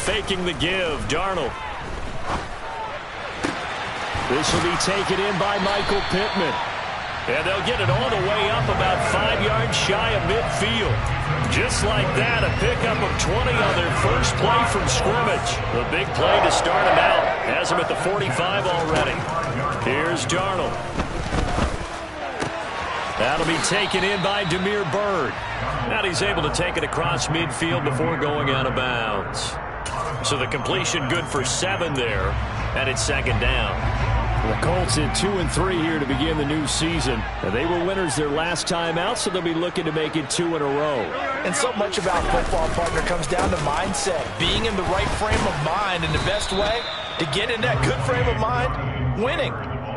faking the give. Darnold. This will be taken in by Michael Pittman. And they'll get it all the way up about 5 yards shy of midfield. Just like that, a pickup of 20 on their first play from scrimmage. The big play to start them out. Has them at the 45 already. Here's Darnold. That'll be taken in by Damiere Byrd. And he's able to take it across midfield before going out of bounds. So the completion good for 7 there. And it's second down. The Colts in 2-3 here to begin the new season. And they were winners their last time out, so they'll be looking to make it 2 in a row. And so much about football, partner, comes down to mindset. Being in the right frame of mind, and the best way to get in that good frame of mind, winning.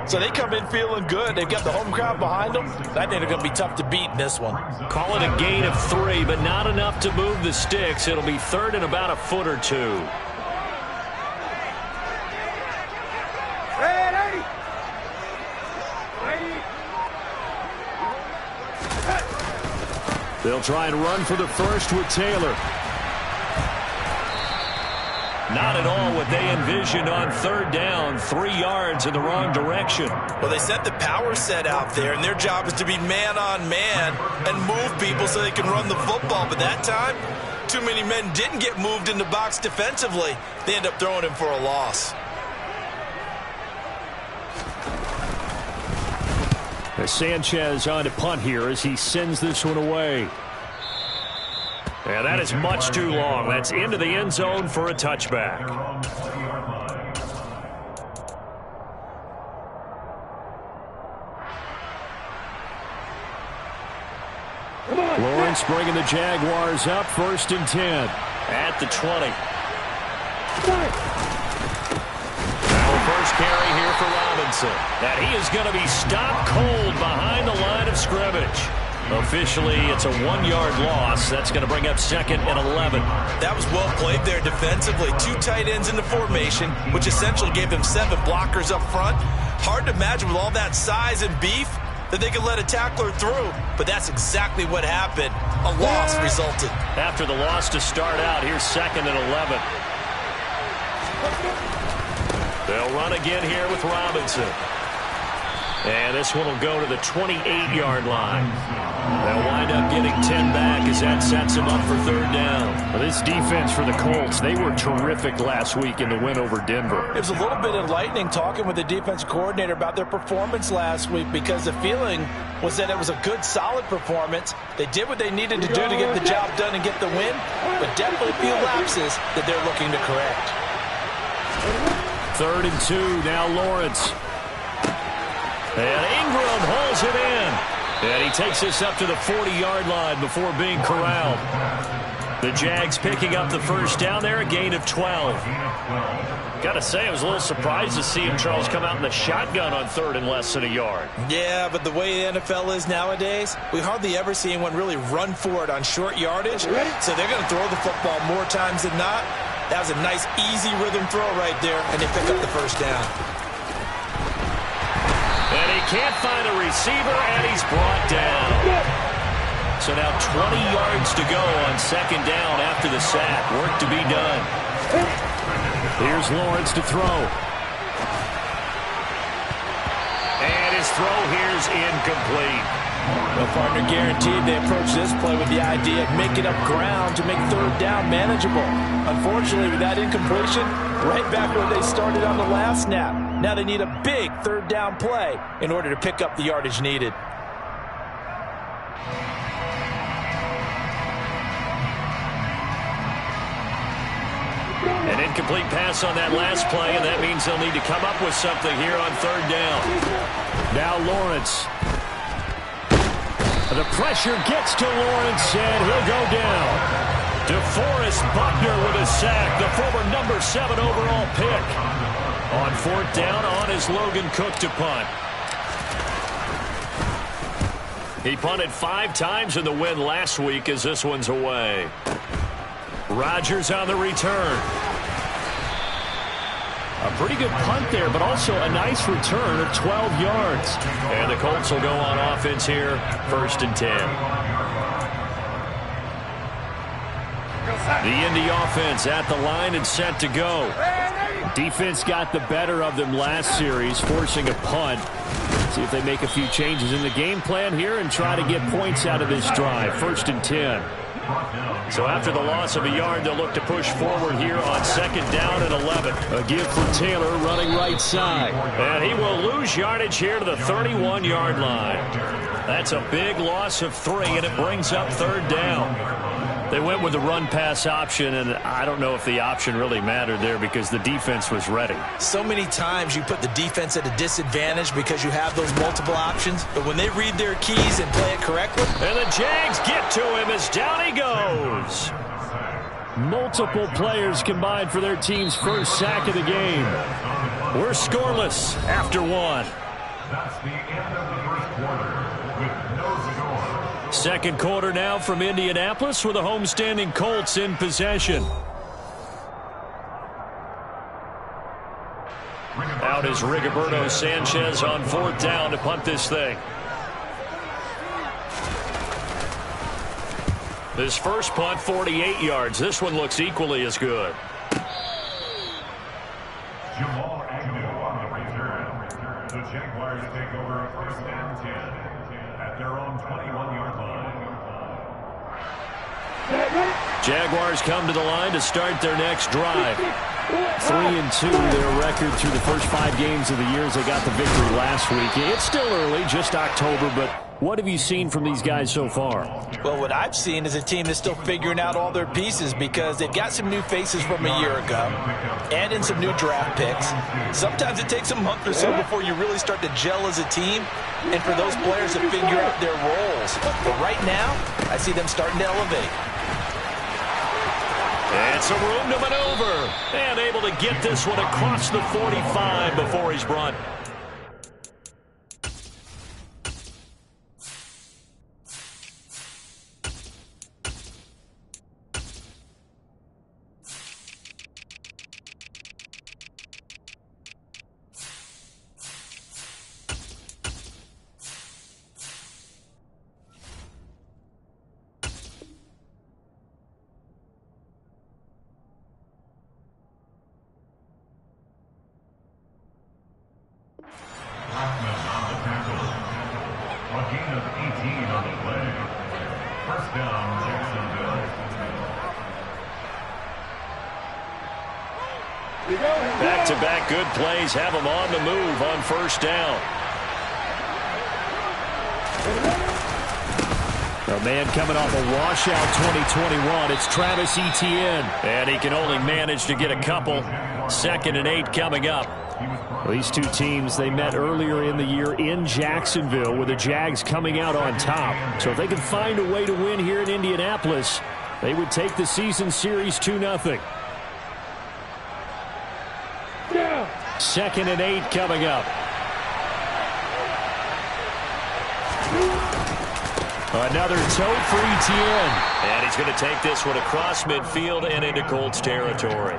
So they come in feeling good. They've got the home crowd behind them. I think they're going to be tough to beat in this one. Call it a gain of 3, but not enough to move the sticks. It'll be third and about a foot or 2. They'll try and run for the first with Taylor. Not at all what they envisioned on third down. 3 yards in the wrong direction. Well, they set the power set out there, and their job is to be man-on-man and move people so they can run the football. But that time, too many men didn't get moved in the box defensively. They end up throwing him for a loss. Sanchez on to punt here as he sends this one away. And that is much too long. That's into the end zone for a touchback. Lawrence bringing the Jaguars up, 1st and 10. At the 20. First carry here for Robinson. And he is going to be stopped cold behind the line of scrimmage. Officially, it's a 1-yard loss. That's going to bring up 2nd and 11. That was well played there defensively. 2 tight ends in the formation, which essentially gave them 7 blockers up front. Hard to imagine with all that size and beef that they could let a tackler through. But that's exactly what happened. A loss resulted. After the loss to start out, here's 2nd and 11. They'll run again here with Robinson. And this one will go to the 28-yard line. They'll wind up getting 10 back as that sets them up for third down. Well, this defense for the Colts, they were terrific last week in the win over Denver. It was a little bit enlightening talking with the defense coordinator about their performance last week, because the feeling was that it was a good, solid performance. They did what they needed to do to get the job done and get the win, but definitely a few lapses that they're looking to correct. 3rd and 2, now Lawrence. And Ingram hauls it in. And he takes this up to the 40-yard line before being corralled. The Jags picking up the first down there, a gain of 12. Got to say, I was a little surprised to see him, Charles, come out in the shotgun on 3rd and less than a yard. Yeah, but the way the NFL is nowadays, we hardly ever see anyone really run for it on short yardage. So they're going to throw the football more times than not. That was a nice, easy rhythm throw right there, and they pick up the first down. And he can't find a receiver, and he's brought down. So now 20 yards to go on 2nd down after the sack. Work to be done. Here's Lawrence to throw. And his throw here's incomplete. Well, partner, guaranteed they approach this play with the idea of making up ground to make third down manageable. Unfortunately, with that incompletion, right back where they started on the last snap. Now they need a big third down play in order to pick up the yardage needed. An incomplete pass on that last play, and that means they'll need to come up with something here on third down. Now Lawrence. The pressure gets to Lawrence, and he'll go down. DeForest Buckner with a sack, the former number 7 overall pick. On 4th down, on is Logan Cook to punt. He punted 5 times in the win last week as this one's away. Rodgers on the return. A pretty good punt there, but also a nice return of 12 yards. And the Colts will go on offense here, 1st and 10. The Indy offense at the line and set to go. Defense got the better of them last series, forcing a punt. See if they make a few changes in the game plan here and try to get points out of this drive. 1st and 10. So after the loss of a yard, they'll look to push forward here on 2nd down and 11. A give for Taylor running right side. And he will lose yardage here to the 31-yard line. That's a big loss of 3, and it brings up 3rd down. They went with the run-pass option, and I don't know if the option really mattered there because the defense was ready. So many times you put the defense at a disadvantage because you have those multiple options, but when they read their keys and play it correctly. And the Jags get to him as down he goes. Multiple players combined for their team's first sack of the game. We're scoreless after 1. That's the end of the first quarter with no score. 2nd quarter now from Indianapolis with the homestanding Colts in possession. Out is Rigoberto Sanchez on 4th down to punt this thing. This first punt, 48 yards. This one looks equally as good. Jamal Agnew on the return. The Jaguars take over 1st and 10 at their own 21-yard line. Jaguars come to the line to start their next drive. 3-2 their record through the first 5 games of the year as they got the victory last week. It's still early, just October, but what have you seen from these guys so far? Well, what I've seen is a team that's still figuring out all their pieces because they've got some new faces from a year ago and in some new draft picks. Sometimes it takes a month or so before you really start to gel as a team and for those players to figure out their roles. But right now, I see them starting to elevate. And some room to maneuver. And able to get this one across the 45 before he's brought. Back-to-back good plays have them on the move on 1st down. A man coming off a washout 2021. It's Travis Etienne. And he can only manage to get a couple. 2nd and 8 coming up. Well, these two teams, they met earlier in the year in Jacksonville with the Jags coming out on top. So if they can find a way to win here in Indianapolis, they would take the season series 2-0. 2nd and 8 coming up. Another toe for Etienne. And he's going to take this one across midfield and into Colts territory.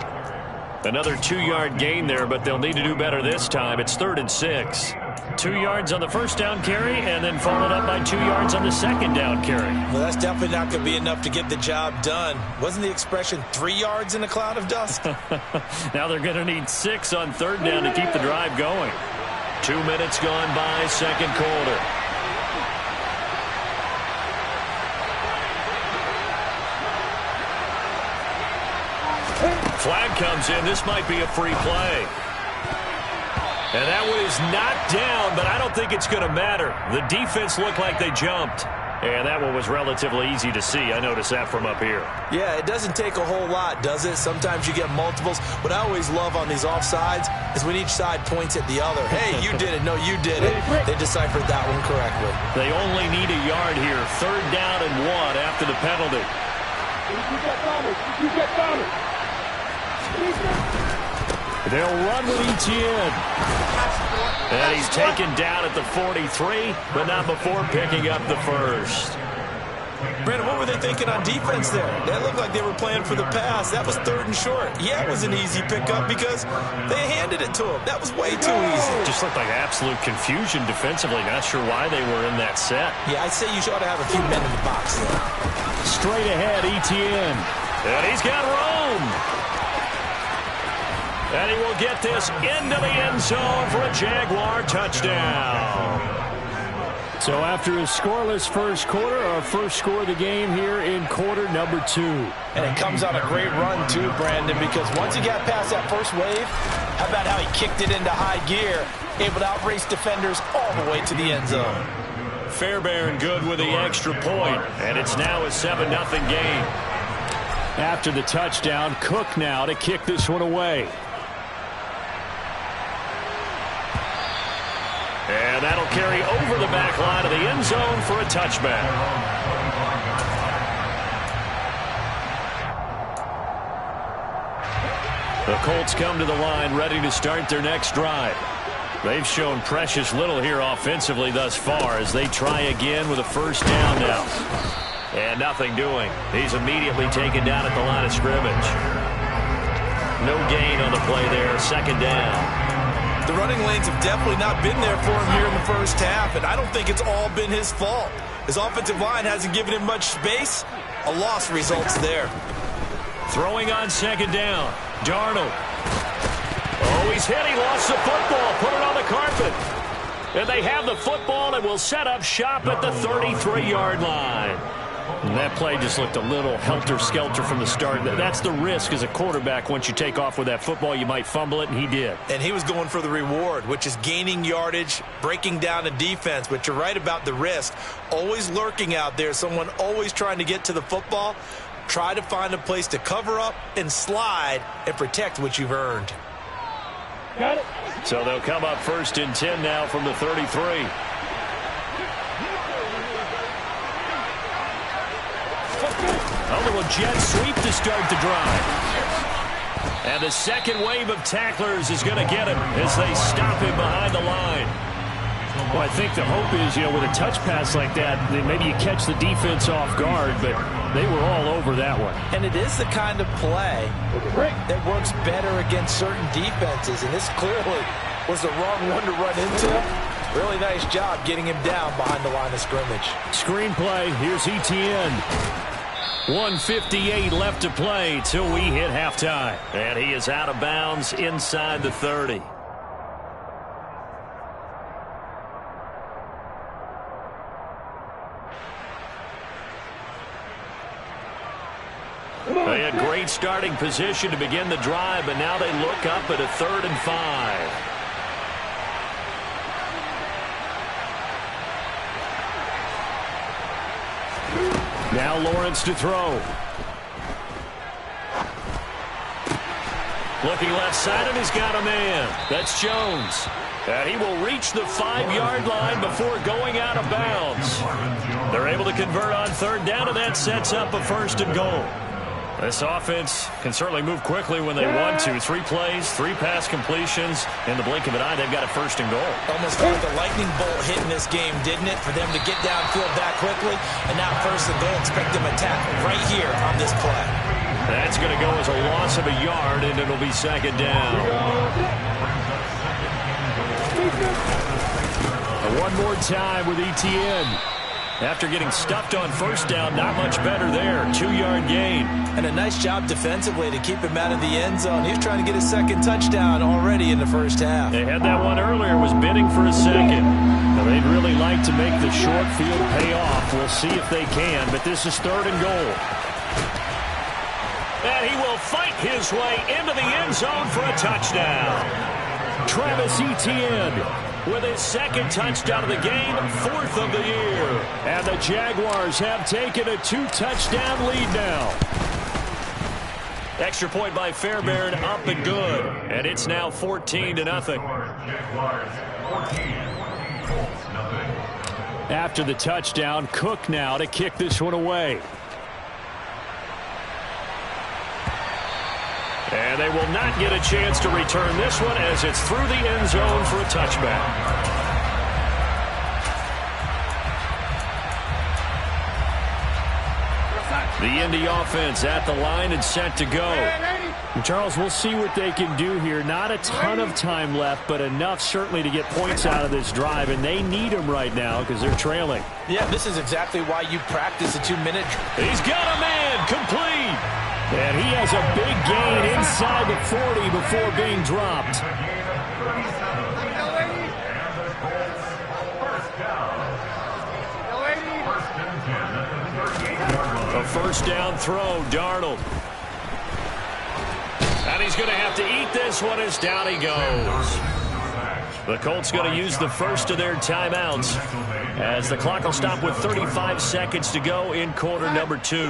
Another 2-yard gain there, but they'll need to do better this time. It's 3rd and 6. 2 yards on the 1st down carry, and then followed up by 2 yards on the 2nd down carry. Well, that's definitely not going to be enough to get the job done. Wasn't the expression 3 yards in a cloud of dust? Now they're going to need 6 on 3rd down to keep the drive going. 2 minutes gone by, 2nd quarter. Flag comes in. This might be a free play. And that one is knocked down, but I don't think it's going to matter. The defense looked like they jumped. And that one was relatively easy to see. I noticed that from up here. Yeah, it doesn't take a whole lot, does it? Sometimes you get multiples. What I always love on these offsides is when each side points at the other. Hey, you did it. No, you did it. They deciphered that one correctly. They only need a yard here. 3rd down and 1 after the penalty. They'll run with Etienne. And he's taken down at the 43, but not before picking up the first. Brandon, what were they thinking on defense there? That looked like they were playing for the pass. That was 3rd and short. Yeah, it was an easy pickup because they handed it to him. That was way too easy. Just looked like absolute confusion defensively. Not sure why they were in that set. Yeah, I'd say you ought to have a few men in the box there. Straight ahead, Etienne. And he's got room. And he will get this into the end zone for a Jaguar touchdown. So after a scoreless first quarter, our first score of the game here in quarter number 2. And it comes on a great run too, Brandon, because once he got past that first wave, how about how he kicked it into high gear, able to outrace defenders all the way to the end zone. Fairbairn good with the extra point, and it's now a 7-0 game. After the touchdown, Cook now to kick this one away. And that'll carry over the back line of the end zone for a touchback. The Colts come to the line ready to start their next drive. They've shown precious little here offensively thus far as they try again with a first down now. And nothing doing. He's immediately taken down at the line of scrimmage. No gain on the play there. Second down. The running lanes have definitely not been there for him here in the first half, and I don't think it's all been his fault. His offensive line hasn't given him much space. A loss results there. Throwing on second down. Darnold. Oh, he's hit. He lost the football. Put it on the carpet. And they have the football and will set up shop at the 33-yard line. And that play just looked a little helter-skelter from the start. That's the risk as a quarterback. Once you take off with that football, you might fumble it, and he did. And he was going for the reward, which is gaining yardage, breaking down a defense. But you're right about the risk. Always lurking out there, someone always trying to get to the football. Try to find a place to cover up and slide and protect what you've earned. Got it. So they'll come up first and 10 now from the 33. A little jet sweep to start the drive. And the second wave of tacklers is going to get him as they stop him behind the line. Well, I think the hope is, with a touch pass like that, then maybe you catch the defense off guard, but they were all over that one. And it is the kind of play that works better against certain defenses, and this clearly was the wrong one to run into. Really nice job getting him down behind the line of scrimmage. Screenplay, here's Etienne. 1:58 left to play till we hit halftime. And he is out of bounds inside the 30. They had great starting position to begin the drive, but now they look up at a 3rd and 5. Now Lawrence to throw. Looking left side, and he's got a man. That's Jones. And he will reach the 5-yard line before going out of bounds. They're able to convert on 3rd down, and that sets up a 1st and goal. This offense can certainly move quickly when they want to. 3 plays, 3 pass completions. In the blink of an eye, they've got a 1st and goal. Almost like a lightning bolt hit in this game, didn't it? For them to get downfield that quickly. And now 1st and goal, expect them to attack right here on this play. That's going to go as a loss of a yard, and it'll be 2nd down. One more time with Etienne. After getting stuffed on 1st down, not much better there. 2-yard gain. And a nice job defensively to keep him out of the end zone. He's trying to get his 2nd touchdown already in the first half. They had that one earlier, was bidding for a 2nd. Now, they'd really like to make the short field pay off. We'll see if they can, but this is 3rd and goal. And he will fight his way into the end zone for a touchdown. Travis Etienne with his 2nd touchdown of the game, 4th of the year. And the Jaguars have taken a 2-touchdown lead now. Extra point by Fairbairn, up and good. And it's now 14-0. After the touchdown, Cook now to kick this one away. And they will not get a chance to return this one as it's through the end zone for a touchback. The Indy offense at the line and set to go. And Charles, we'll see what they can do here. Not a ton of time left, but enough certainly to get points out of this drive, and they need them right now because they're trailing. Yeah, this is exactly why you practice a 2-minute drill. He's got a man, complete. And he has a big gain inside the 40 before being dropped. A first down throw, Darnold. And he's going to have to eat this one as down he goes. The Colts going to use the first of their timeouts as the clock will stop with 35 seconds to go in quarter number 2.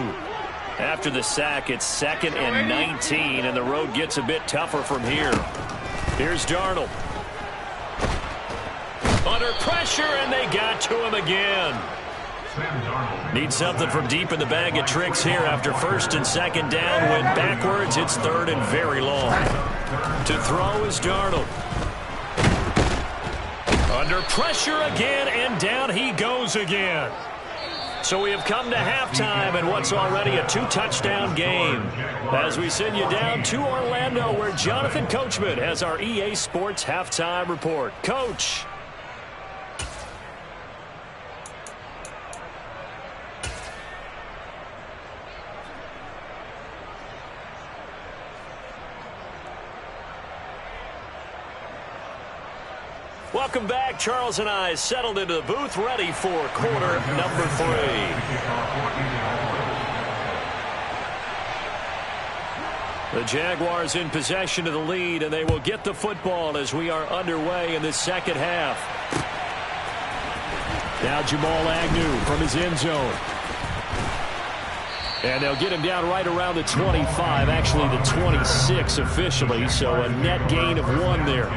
After the sack, it's 2nd and 19, and the road gets a bit tougher from here. Here's Darnold. Under pressure, and they got to him again. Need something from deep in the bag of tricks here after 1st and 2nd down. Went backwards. It's 3rd and very long. To throw is Darnold. Under pressure again, and down he goes again. So we have come to halftime in what's already a 2-touchdown game. As we send you down to Orlando, where Jonathan Coachman has our EA Sports halftime report. Coach. Welcome back. Charles and I settled into the booth, ready for quarter number 3. The Jaguars in possession of the lead, and they will get the football as we are underway in the second half. Now Jamal Agnew from his end zone. And they'll get him down right around the 25, actually the 26 officially, so a net gain of 1 there.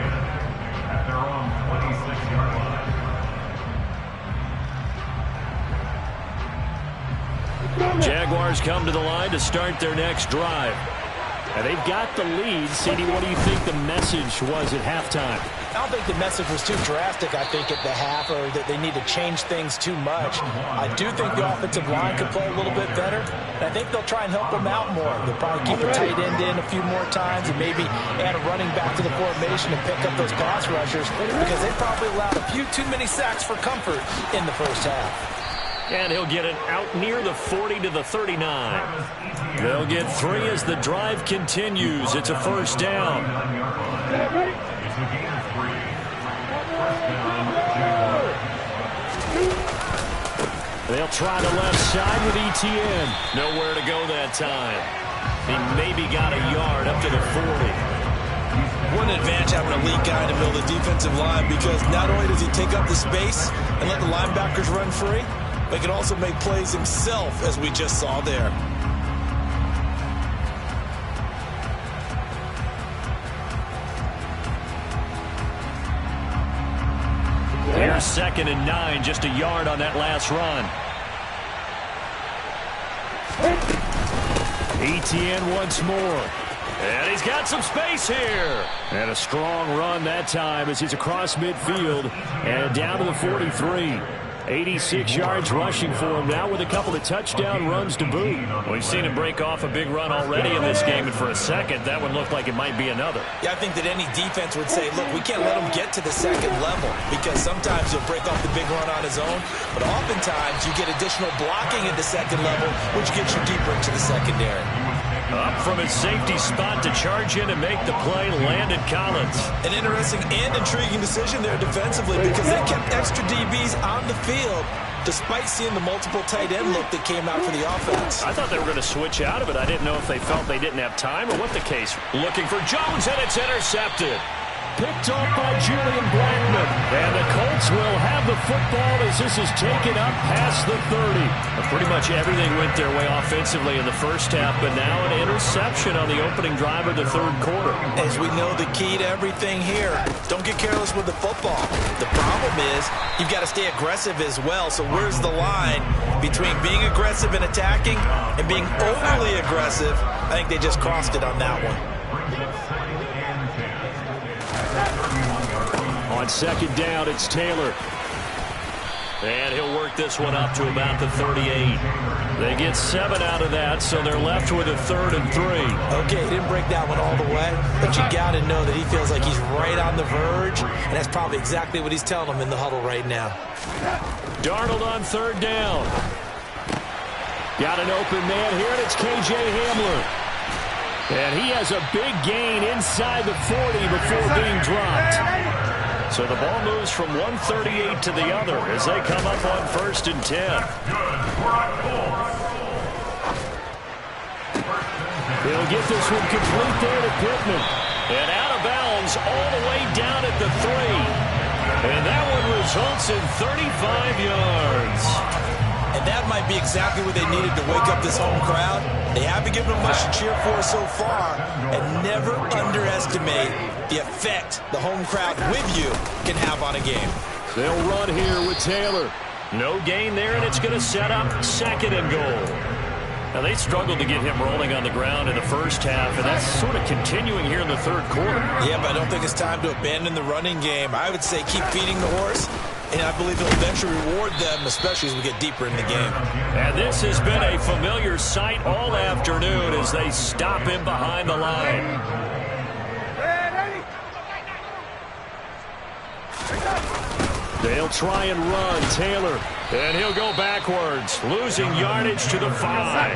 Jaguars come to the line to start their next drive. And they've got the lead. CD, what do you think the message was at halftime? I don't think the message was too drastic, I think, at the half, or that they need to change things too much. I do think the offensive line could play a little bit better, and I think they'll try and help them out more. They'll probably keep a tight end in a few more times and maybe add a running back to the formation and pick up those pass rushers, because they probably allowed a few too many sacks for comfort in the first half. And he'll get it out near the 40 to the 39. They'll get 3 as the drive continues. It's a first down. They'll try the left side with Etienne. Nowhere to go that time. He maybe got a yard up to the 40. What an advantage having a lead guy in the middle of the defensive line, because not only does he take up the space and let the linebackers run free, but he can also make plays himself, as we just saw there. Here's 2nd and 9, just a yard on that last run. Etienne once more. And he's got some space here. And a strong run that time as he's across midfield and down to the 43. 86 yards rushing for him now with a couple of touchdown runs to boot. We've seen him break off a big run already in this game, and for a second, that one looked like it might be another. Yeah, I think that any defense would say, look, we can't let him get to the second level, because sometimes he'll break off the big run on his own, but oftentimes you get additional blocking at the second level, which gets you deeper into the secondary. Up from his safety spot to charge in and make the play, Landon Collins. An interesting and intriguing decision there defensively, because they kept extra DBs on the field despite seeing the multiple tight end look that came out for the offense. I thought they were going to switch out of it. I didn't know if they felt they didn't have time or what the case. Looking for Jones, and it's intercepted. Picked off by Julian Blackman. And the Colts will have the football as this is taken up past the 30. Pretty much everything went their way offensively in the first half, but now an interception on the opening drive of the third quarter. As we know, the key to everything here, don't get careless with the football. The problem is you've got to stay aggressive as well. So where's the line between being aggressive and attacking and being overly aggressive? I think they just crossed it on that one. On 2nd down, it's Taylor. And he'll work this one up to about the 38. They get 7 out of that, so they're left with a 3rd and 3. Okay, he didn't break that one all the way, but you got to know that he feels like he's right on the verge, and that's probably exactly what he's telling them in the huddle right now. Darnold on 3rd down. Got an open man here, and it's K.J. Hamler. And he has a big gain inside the 40 before being dropped. So the ball moves from 138 to the other as they come up on 1st and 10. He'll get this one complete there to Pittman. And out of bounds all the way down at the 3. And that one results in 35 yards. And that might be exactly what they needed to wake up this home crowd. They haven't given them much to cheer for so far. And never underestimate the effect the home crowd with you can have on a game. They'll run here with Taylor. No gain there, and it's going to set up 2nd and goal. Now, they struggled to get him rolling on the ground in the first half, and that's sort of continuing here in the 3rd quarter. Yeah, but I don't think it's time to abandon the running game. I would say keep feeding the horse, and I believe it'll eventually reward them, especially as we get deeper in the game. And this has been a familiar sight all afternoon as they stop him behind the line. They'll try and run. Taylor. And he'll go backwards, losing yardage to the 5. Brought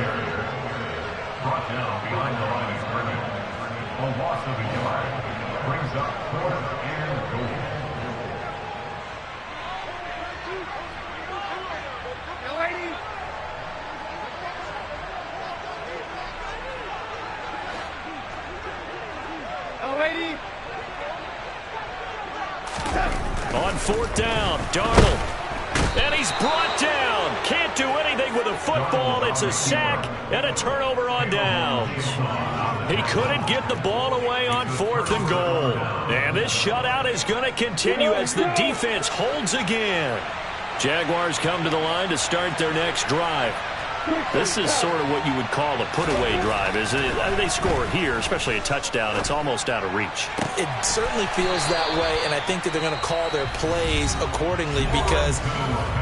down behind the line of scrimmage. A loss of a yard brings up 4th and goal. On 4th down, Darnold. And he's brought down. Can't do anything with a football. It's a sack and a turnover on downs. He couldn't get the ball away on 4th and goal. And this shutout is going to continue as the defense holds again. Jaguars come to the line to start their next drive. This is sort of what you would call a put-away drive, isn't it? They score here, especially a touchdown. It's almost out of reach. It certainly feels that way, and I think that they're going to call their plays accordingly because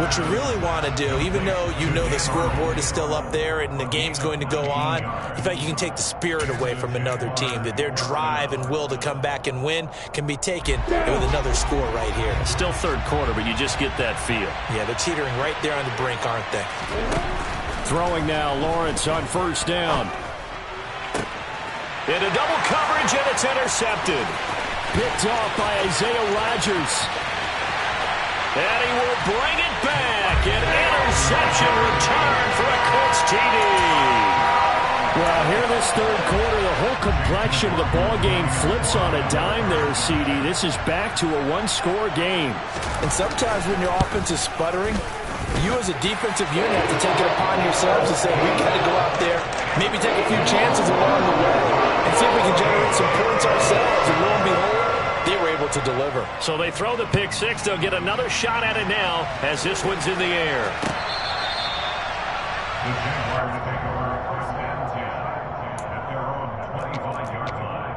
what you really want to do, even though you know the scoreboard is still up there and the game's going to go on, in fact, you can take the spirit away from another team, that their drive and will to come back and win can be taken with another score right here. Still 3rd quarter, but you just get that feel. Yeah, they're teetering right there on the brink, aren't they? Throwing now, Lawrence on 1st down. Into double coverage, and it's intercepted. Picked off by Isaiah Rodgers. And he will bring it back. An interception return for a Colts TD. Well, here in this 3rd quarter, the whole complexion of the ball game flips on a dime there, CD. This is back to a one-score game. And sometimes when your offense is sputtering, you as a defensive unit have to take it upon yourselves and say, we got to go out there, maybe take a few chances along the way and see if we can generate some points ourselves. And lo and behold, they were able to deliver. So they throw the pick 6. They'll get another shot at it now as this one's in the air. The Jaguars take over 1st and 10 at their own 25-yard line.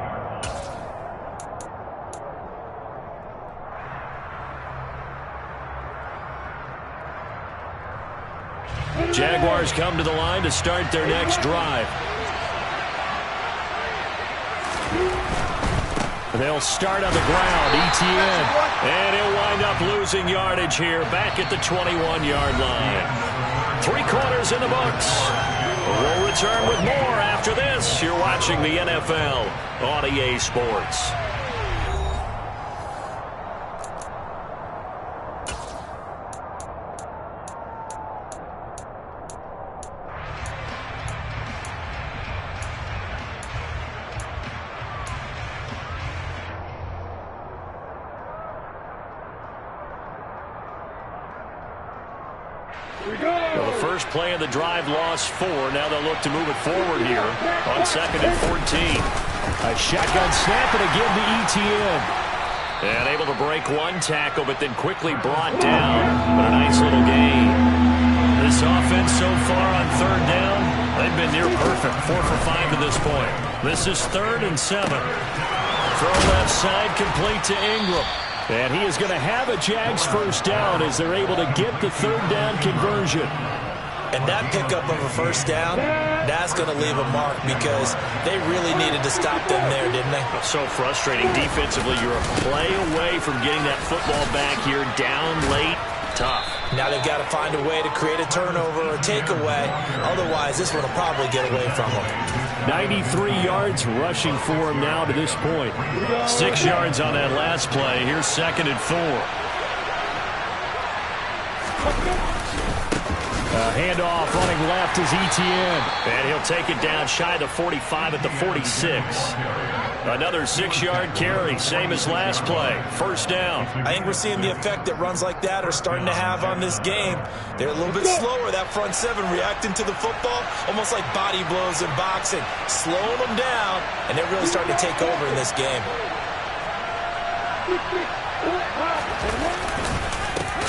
Jaguars come to the line to start their next drive. They'll start on the ground, Etienne. And he'll wind up losing yardage here back at the 21-yard line. 3 quarters in the books. We'll return with more after this. You're watching the NFL on EA Sports. Well, the first play of the drive lost 4. Now they'll look to move it forward here on 2nd and 14. A shotgun snap and again to Etienne. And able to break one tackle, but then quickly brought down. But a nice little gain. This offense so far on 3rd down, they've been near perfect. 4 for 5 at this point. This is 3rd and 7. Throw left side complete to Ingram. And he is going to have a Jags first down as they're able to get the 3rd down conversion. And that pickup of a first down, that's going to leave a mark because they really needed to stop them there, didn't they? So frustrating defensively. You're a play away from getting that football back here down late. Tough. Now they've got to find a way to create a turnover or takeaway. Otherwise, this one will probably get away from them. 93 yards rushing for him now to this point. 6 yards on that last play. Here's 2nd and 4. Handoff running left is Etienne. And he'll take it down shy of the 45 at the 46. Another 6-yard carry, same as last play. First down. I think we're seeing the effect that runs like that are starting to have on this game. They're a little bit slower, that front seven, reacting to the football, almost like body blows in boxing, slowing them down, and they're really starting to take over in this game.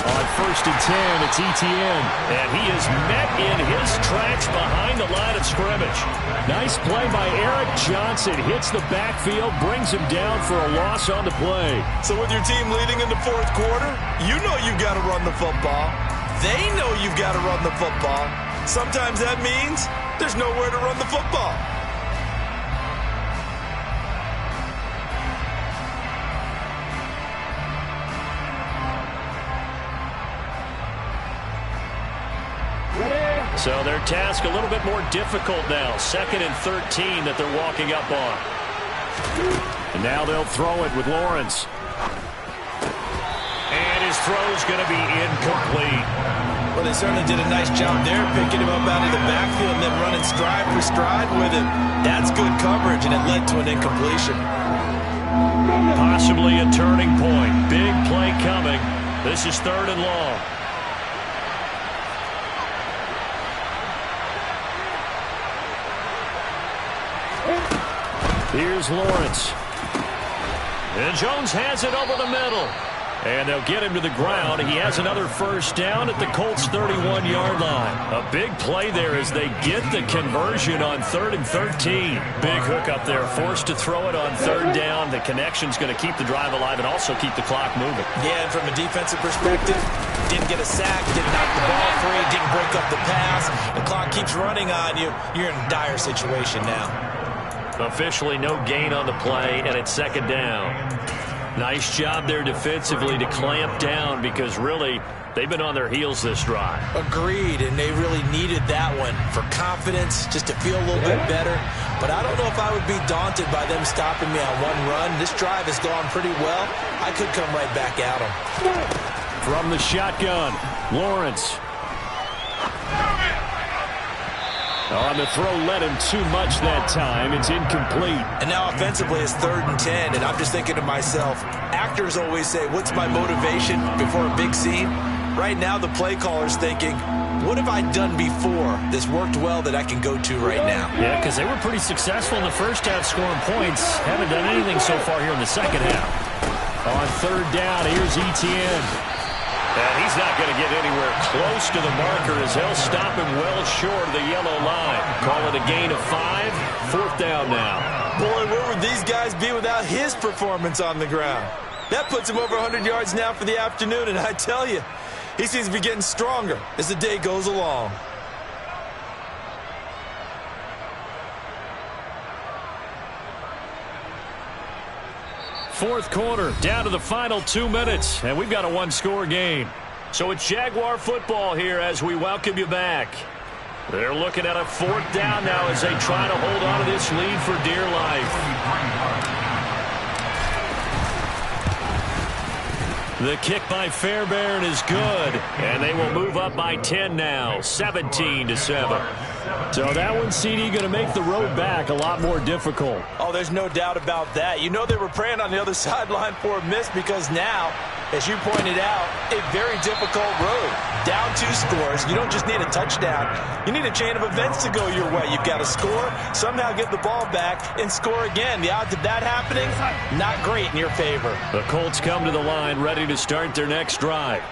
On 1st and 10, it's Etienne. And he is met in his tracks behind the line of scrimmage. Nice play by Eric Johnson. Hits the backfield, brings him down for a loss on the play. So with your team leading in the 4th quarter, you know you've got to run the football. They know you've got to run the football. Sometimes that means there's nowhere to run the football. So their task a little bit more difficult now. 2nd and 13 that they're walking up on. And now they'll throw it with Lawrence. And his throw's going to be incomplete. Well, they certainly did a nice job there, picking him up out of the backfield and then running stride for stride with him. That's good coverage, and it led to an incompletion. Possibly a turning point. Big play coming. This is 3rd and long. Here's Lawrence. And Jones has it over the middle. And they'll get him to the ground. He has another first down at the Colts' 31-yard line. A big play there as they get the conversion on 3rd and 13. Big hook up there. Forced to throw it on 3rd down. The connection's going to keep the drive alive and also keep the clock moving. Yeah, and from a defensive perspective, didn't get a sack, didn't knock the ball free, didn't break up the pass. The clock keeps running on you. You're in a dire situation now. Officially no gain on the play, and it's 2nd down. Nice job there defensively to clamp down because really they've been on their heels this drive. Agreed, and they really needed that one for confidence, just to feel a little bit better. But I don't know if I would be daunted by them stopping me on one run. This drive has gone pretty well. I could come right back at them. From the shotgun, Lawrence. On the throw, led him too much that time. It's incomplete. And now offensively it's 3rd and 10, and I'm just thinking to myself, actors always say, what's my motivation before a big scene? Right now the play caller's thinking, what have I done before this worked well that I can go to right now? Yeah, because they were pretty successful in the first half scoring points. Haven't done anything so far here in the second half. On 3rd down, here's Etienne. And he's not going to get anywhere close to the marker as they'll stop him well short of the yellow line. Call it a gain of 5. 4th down now. Boy, where would these guys be without his performance on the ground? That puts him over 100 yards now for the afternoon, and I tell you, he seems to be getting stronger as the day goes along. Fourth quarter, down to the final 2 minutes, and we've got a one-score game. So it's Jaguar football here as we welcome you back. They're looking at a 4th down now as they try to hold on to this lead for dear life. The kick by Fairbairn is good, and they will move up by 10 now, 17-7. So that one, CD, going to make the road back a lot more difficult. Oh, there's no doubt about that. You know they were praying on the other sideline for a miss because now, as you pointed out, a very difficult road. Down 2 scores. You don't just need a touchdown. You need a chain of events to go your way. You've got to score, somehow get the ball back, and score again. The odds of that happening, not great in your favor. The Colts come to the line ready to start their next drive.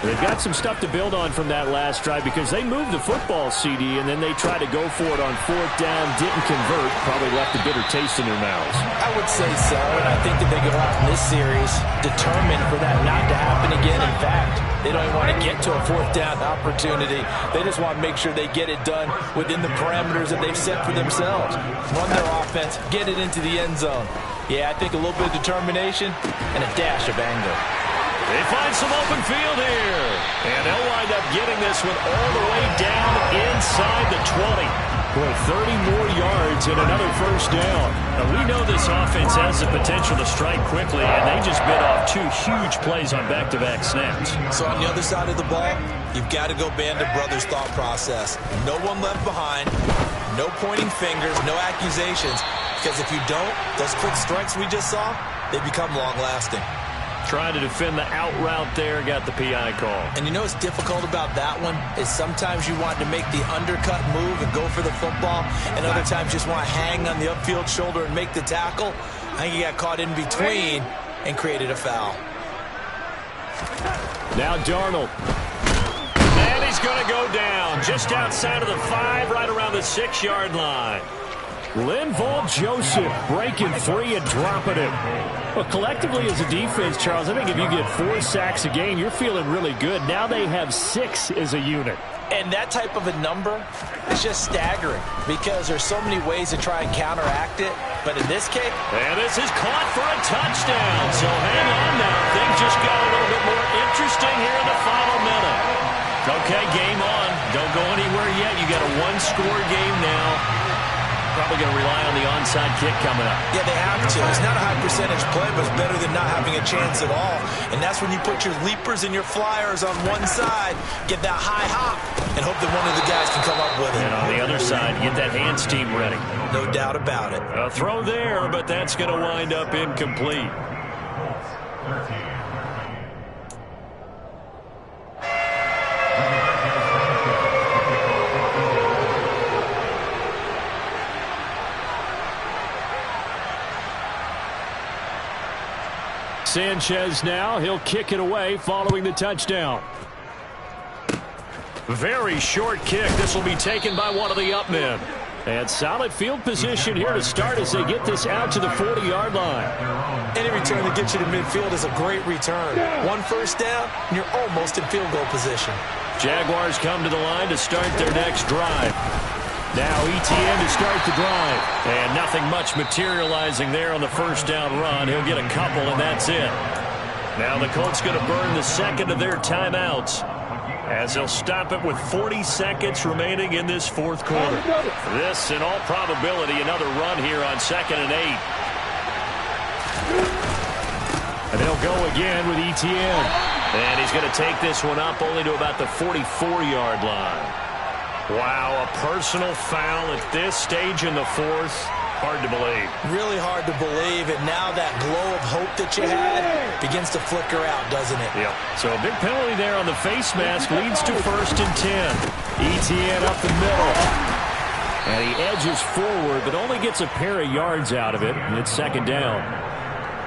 They've got some stuff to build on from that last drive because they moved the football, CD, and then they tried to go for it on 4th down, didn't convert, probably left a bitter taste in their mouths. I would say so, and I think that they go out in this series determined for that not to happen again. In fact, they don't even want to get to a 4th down opportunity. They just want to make sure they get it done within the parameters that they've set for themselves. Run their offense, get it into the end zone. Yeah, I think a little bit of determination and a dash of anger. They find some open field here. And they'll wind up getting this one all the way down inside the 20. Boy, 30 more yards and another first down. Now, we know this offense has the potential to strike quickly, and they just bit off 2 huge plays on back-to-back snaps. So on the other side of the ball, you've got to go Band of Brothers thought process. No one left behind, no pointing fingers, no accusations, because if you don't, those quick strikes we just saw, they become long-lasting. Trying to defend the out route there, got the PI call. And you know what's difficult about that one is sometimes you want to make the undercut move and go for the football, and other times you just want to hang on the upfield shoulder and make the tackle. I think he got caught in between and created a foul. Now Darnold. And he's going to go down just outside of the 5, right around the 6-yard line. Linval Joseph breaking free and dropping it. Well, collectively as a defense, Charles, I think if you get 4 sacks a game, you're feeling really good. Now they have 6 as a unit. And that type of a number is just staggering because there's so many ways to try and counteract it. But in this case... And this is caught for a touchdown. So hang on now. Things just got a little bit more interesting here in the final minute. Okay, game on. Don't go anywhere yet. You got a 1-score game now. Probably going to rely on the onside kick coming up. Yeah, they have to. It's not a high percentage play, but it's better than not having a chance at all. And that's when you put your leapers and your flyers on one side, get that high hop, and hope that one of the guys can come up with it. And on the other side, get that hands team ready. No doubt about it. A throw there, but that's going to wind up incomplete. Sanchez now, he'll kick it away following the touchdown. Very short kick. This will be taken by one of the up men. And solid field position here to start as they get this out to the 40-yard line. Any return that gets you to midfield is a great return. 1 first down, and you're almost in field goal position. Jaguars come to the line to start their next drive. Now ETN to start the drive. And nothing much materializing there on the first down run. He'll get a couple, and that's it. Now the Colts going to burn the second of their timeouts as they'll stop it with 40 seconds remaining in this 4th quarter. This, in all probability, another run here on 2nd and 8. And they'll go again with ETN. And he's going to take this one up only to about the 44-yard line. Wow, a personal foul at this stage in the 4th. Hard to believe. Really hard to believe, and now that glow of hope that you had begins to flicker out, doesn't it? Yep. So a big penalty there on the face mask leads to 1st and 10. ETN up the middle. And he edges forward, but only gets a pair of yards out of it, and it's 2nd down.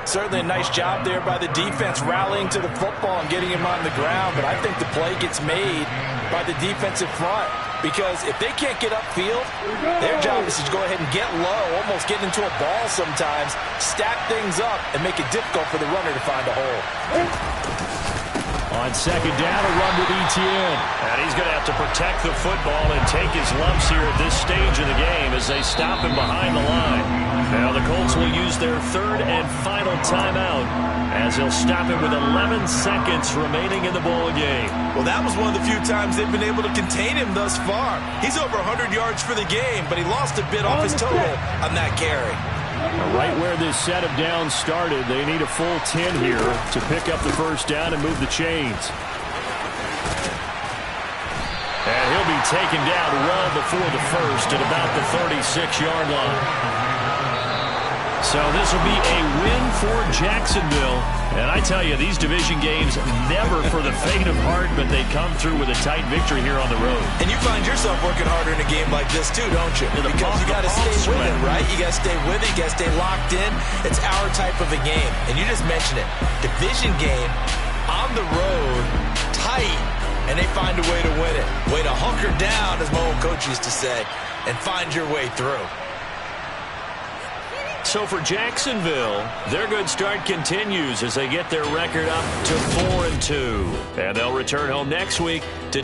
Certainly a nice job there by the defense rallying to the football and getting him on the ground, but I think the play gets made by the defensive front. Because if they can't get upfield, their job is to go ahead and get low, almost get into a ball sometimes, stack things up, and make it difficult for the runner to find a hole. On 2nd down, a run with ETN. And he's going to have to protect the football and take his lumps here at this stage of the game as they stop him behind the line. Now the Colts will use their 3rd and final timeout as they'll stop it with 11 seconds remaining in the ball game. Well, that was one of the few times they've been able to contain him thus far. He's over 100 yards for the game, but he lost a bit off his total on that carry. Right where this set of downs started, they need a full 10 here to pick up the first down and move the chains. And he'll be taken down well before the first at about the 36-yard line. So this will be a win for Jacksonville. And I tell you, these division games, never for the faint of heart, but they come through with a tight victory here on the road. And you find yourself working harder in a game like this too, don't you? Because you got to stay with it, right? You got to stay with it. You got to stay locked in. It's our type of a game. And you just mentioned it. Division game, on the road, tight, and they find a way to win it. Way to hunker down, as my old coach used to say, and find your way through. So for Jacksonville, their good start continues as they get their record up to 4-2. And they'll return home next week to